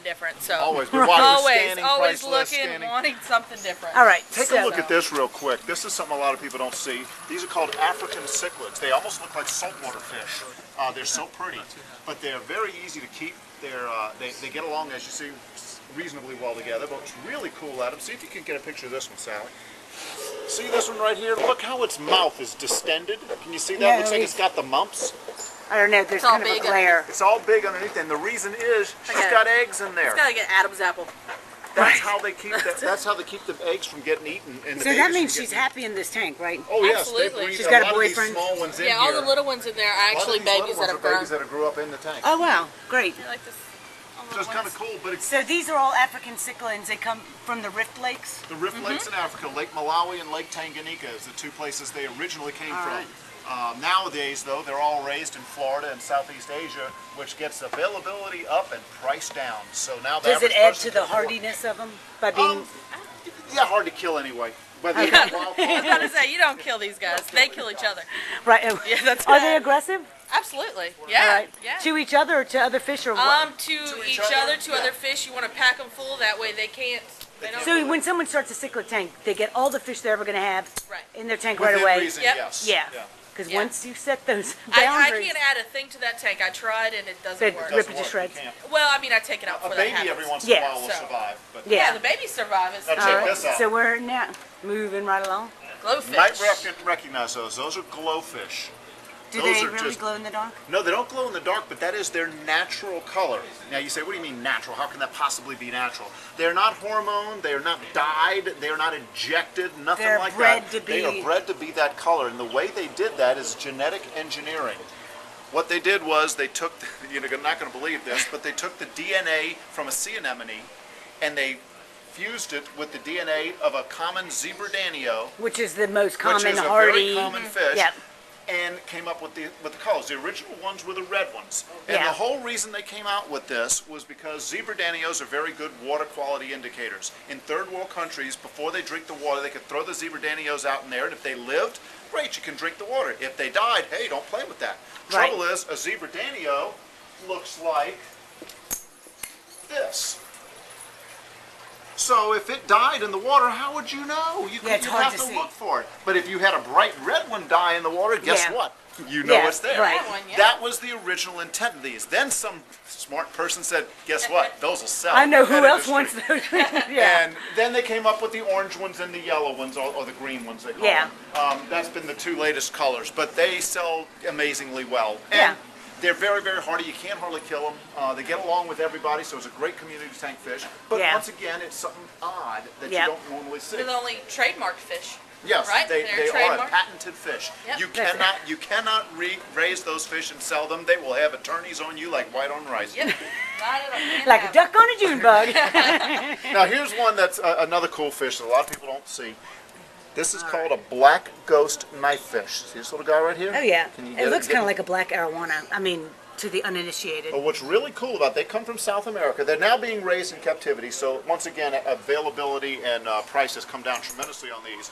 different. So always, but while you're scanning, always price looking, scanning. wanting something different. All right, Take a look at this real quick. This is something a lot of people don't see. These are called African cichlids. They almost look like saltwater fish. They're so pretty, but they're very easy to keep. They get along, as you see, reasonably well together. But what's really cool at them, see if you can get a picture of this one, Sally. See this one right here? Look how its mouth is distended. Can you see that? No, Looks like it's got the mumps. I don't know, there's kind of a glare. It's all big underneath, and the reason is she's got eggs in there. It's got to get Adam's apple. That's how they keep that's how they keep the eggs from getting eaten. And So that means she's happy in this tank, right? Oh yes, Absolutely. She's got a lot boyfriend. Of these small ones in Yeah, all the little ones in there are actually babies that have grown. Babies that grew up in the tank. Oh wow, great. I like this. So it's kind of cool, but it's So these are all African cichlids. They come from the Rift Lakes? the Rift Lakes in Africa. Lake Malawi and Lake Tanganyika is the two places they originally came from. Nowadays, though, they're all raised in Florida and Southeast Asia, which gets availability up and price down. So now Does it add to the hardiness of them by being? Yeah, hard to kill anyway. But I was about to say, you don't kill these guys. They kill each other. Right. Yeah, that's Are they aggressive? Absolutely. Yeah. All right. Yeah. To each other or to other fish or what? To each other, to other fish. You want to pack them full. That way they can't. They don't. So when someone starts a cichlid tank, they get all the fish they're ever going to have Right. in their tank within right away. reason, Yep. yes. Yeah. Yeah. Because Yeah. once you set those I boundaries, can't add a thing to that tank. I tried and it doesn't They work. rip it to shreds. Well, I mean, I take it out A before that baby happens. every once in a Yeah. while will So- survive. But Yeah. Yeah, the babies survive. It's Now the check all right. this out. So we're now moving right along. glowfish. Might recognize those. Those are glowfish. Do Those they are really just- glow in the dark? No, they don't glow in the dark, but that is their natural color. Now you say, what do you mean natural? How can that possibly be natural? They're not hormone, they are not dyed, they are not injected, nothing They're like bred that. to They be- are bred to be that color, and the way they did that is genetic engineering. What they did was they took, you're not going to believe this, but they took the DNA from a sea anemone and they fused it with the DNA of a common zebra danio, Which is the most common which is a hardy. very common fish, Yep. and came up with the colors. The original ones were the red ones. And Yeah. the whole reason they came out with this was because zebra danios are very good water quality indicators. In third world countries, before they drink the water, they could throw the zebra danios out in there, and if they lived, great, you can drink the water. If they died, hey, don't play with that. Right. Trouble is, a zebra danio looks like this. So if it died in the water, how would you know? Yeah, You'd it's hard have to to see. look for it. But if you had a bright red one die in the water, guess Yeah. what? You know Yeah, it's there. right. That one, yeah. That was the original intent of these. Then some smart person said, guess what? Those will sell. I know who That else industry. wants those. Yeah. And then they came up with the orange ones and the yellow ones, or the green ones they call Yeah. them. That's been the two latest colors, but they sell amazingly well. Yeah. And they're very, very hardy. You can't hardly kill them. They get along with everybody, so it's a great community tank fish. But Yeah. once again, it's something odd that Yeah. you don't normally see. They're the only trademarked fish. Yes, Right? they They're are a trademarked? patented fish. Yep. You cannot raise those fish and sell them. They will have attorneys on you like white on rice. Yep. Not at all. Like a duck on a June bug. Now here's one that's another cool fish that a lot of people don't see. This is called a black ghost knife fish. See this little guy right here? Oh yeah. Can you It get looks get kind of like a black arowana. I mean, to the uninitiated. But what's really cool about it, they come from South America. They're now being raised in captivity, so once again, availability and prices come down tremendously on these.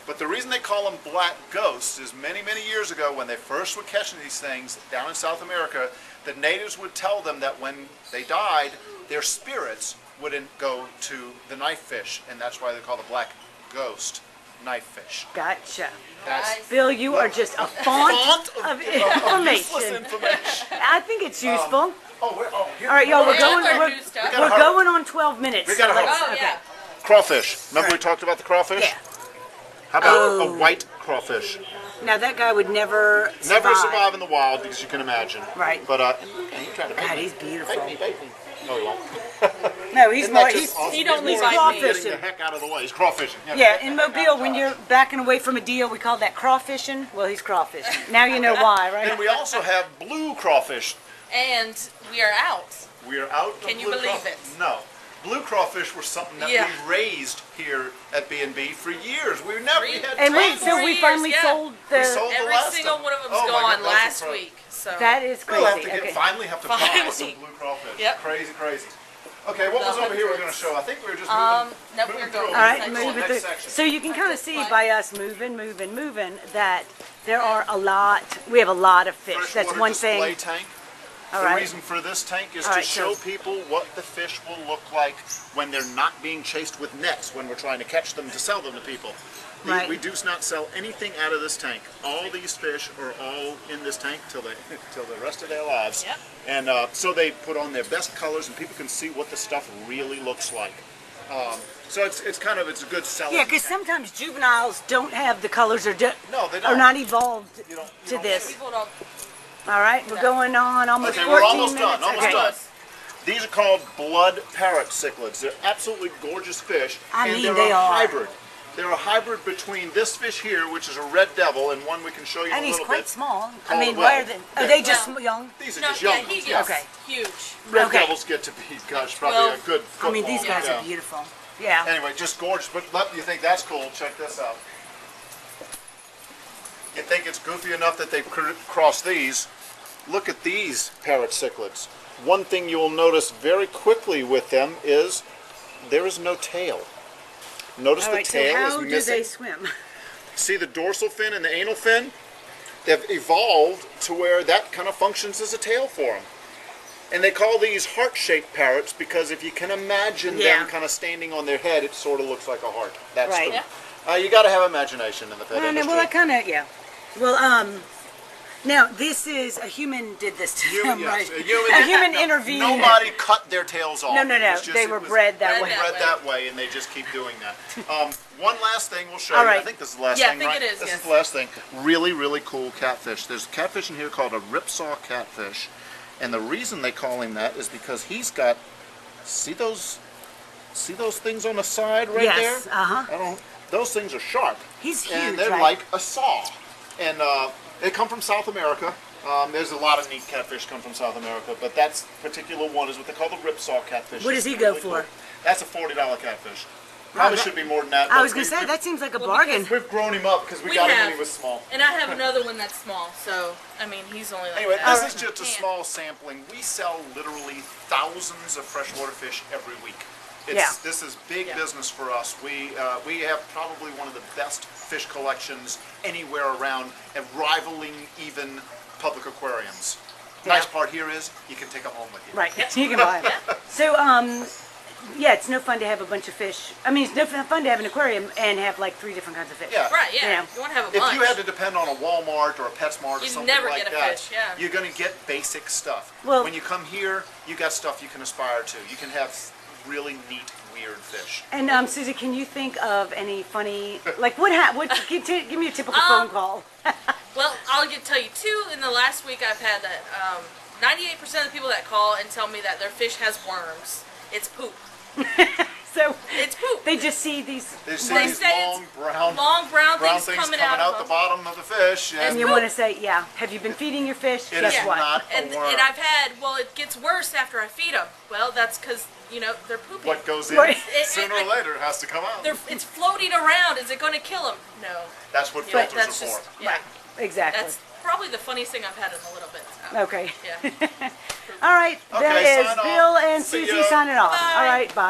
But the reason they call them black ghosts is many, many years ago when they first were catching these things down in South America, the natives would tell them that when they died, their spirits wouldn't go to the knife fish, and that's why they call the black ghost knife fish. Gotcha. That's Bill, you are just a font of useless information. information. I think it's useful. Here. All right, y'all, we're Yeah, going. we're We're, new stuff. we're going on 12 minutes. We gotta so hurry. let's- Oh, okay. yeah. Crawfish. Remember we talked about the crawfish? Yeah. How about a white crawfish? Now that guy would never survive. Never survive in the wild, as you can imagine. Right. But he's trying to God, he's beautiful. bite me. No, he won't. No, he's Isn't more. that He's, just awesome? He'd only He's bite me. getting the crawfishing. heck out of the way. He's crawfishing. Yeah, in Mobile, when you're backing away from a deal, we call that crawfishing. Well, he's crawfishing. Now you know why, And right? we also have blue crawfish. And we are out. We are out of Can you blue believe crawfish. it? No. Blue crawfish were something that Yeah. we raised here at B&B for years. We never Three- had And time. wait, so we years, finally yeah. sold We the. sold the Every last single of one of them's Oh my gone God, last that's week. So That is crazy. We'll have to Okay. finally have to buy Finally. some blue crawfish. Yep. Crazy, crazy. Okay, what was The over here we're going to hundreds. show? I think we were just No, moving we're through. going. All right, Section. move it Next through. section. So you can kind of see by us moving, that there are a lot. We have a lot of fish. That's Freshwater one display thing. tank. All The right. reason for this tank is All to right, show so- people what the fish will look like when they're not being chased with nets, when we're trying to catch them to sell them to people. Right. We do not sell anything out of this tank. All these fish are all in this tank till the rest of their lives. Yep. And so they put on their best colors, and people can see what the stuff really looks like. So it's a good selling. Yeah, because sometimes juveniles don't have the colors or No, they are don't. not evolved You don't- you to don't- this. People don't. All right, we're going on almost Okay, 14 we're almost minutes. done. Almost Okay. done. These are called blood parrot cichlids. They're absolutely gorgeous fish. I and mean, they're they a are. hybrid. They're a hybrid between this fish here, which is a red devil, and one we can show you in And a he's little quite bit. small. I called- mean, well, why are they? Are yeah. they just Well, young? These are No, just yeah, young he ones. gets Okay. huge. Red Okay. devils get to be, gosh, probably Well, a good football. I mean, these guys yeah. are beautiful. Yeah. Anyway, just gorgeous. But you think that's cool? Check this out. You think it's goofy enough that they've crossed these? Look at these parrot cichlids. One thing you will notice very quickly with them is there is no tail. Notice All the right, so tail how is do missing. they swim? See the dorsal fin and the anal fin? They've evolved to where that kind of functions as a tail for them. And they call these heart-shaped parrots because if you can imagine Yeah. them kind of standing on their head, it sort of looks like a heart. That's Right. you got to have imagination in the pet Well, industry. well, I kind of, yeah. Well, now this is a human did this to Human, them, yes. right? A human, A intervened. Nobody cut their tails off. No, no, no. It's just- They it were was bred that bred way. that bred way. that way, and they just keep doing that. One last thing we'll show All you. right. I think this is the last Yeah, I thing, think right? it is, This yes. is the last thing. Really, really cool catfish. There's a catfish in here called a ripsaw catfish, and the reason they call him that is because he's got. See those things on the side right Yes, there? uh-huh. Those things are sharp. He's huge, and they're right? like a saw. And they come from South America. There's a lot of neat catfish come from South America, but that particular one is what they call the ripsaw catfish. What does It's he go really for? cool. That's a $40 catfish. Probably that- should be more than that. I but was gonna say we've- that seems like a Well, bargain. We've grown him up because we We got him have. when he was small. And I have another one that's small, so I mean he's only like Anyway, that. this is just a small sampling. We sell literally thousands of freshwater fish every week. Yeah. This is big Yeah. business for us. We have probably one of the best fish collections anywhere around, and rivaling even public aquariums. Nice Yeah. part here is you can take them home with you. Right, you can buy them. So, yeah, it's no fun to have a bunch of fish. I mean, it's no fun to have an aquarium and have like 3 different kinds of fish. Yeah. Right, yeah. Yeah. You want to have a If bunch. you had to depend on a Walmart or a PetSmart or You'd something never like get a that, fish, yeah. you're going to get basic stuff. Well- when you come here, you got stuff you can aspire to. You can have really neat, weird fish. And Susie, can you think of any funny, like give me a typical phone call. Well, I'll tell you too. In the last week, I've had that 98% of the people that call and tell me that their fish has worms. It's poop. So It's poop. they just see these, They see They these say long it's brown, long brown things coming out of the them. bottom of the fish. and And you want to say, yeah, have you been feeding your fish? It Guess is what? not a And worm. I've had, well, it gets worse after I feed them. Well, that's because, they're pooping. What goes in Right. sooner or later has to come out. It's floating around. Is it going to kill them? No. That's what Yeah, filters that's are just, for. yeah. Exactly. That's probably the funniest thing I've had in a little bit. So, Okay. Yeah. All right, Okay, that is sign off. Bill and See Susie ya. signing off. Bye. All right, bye.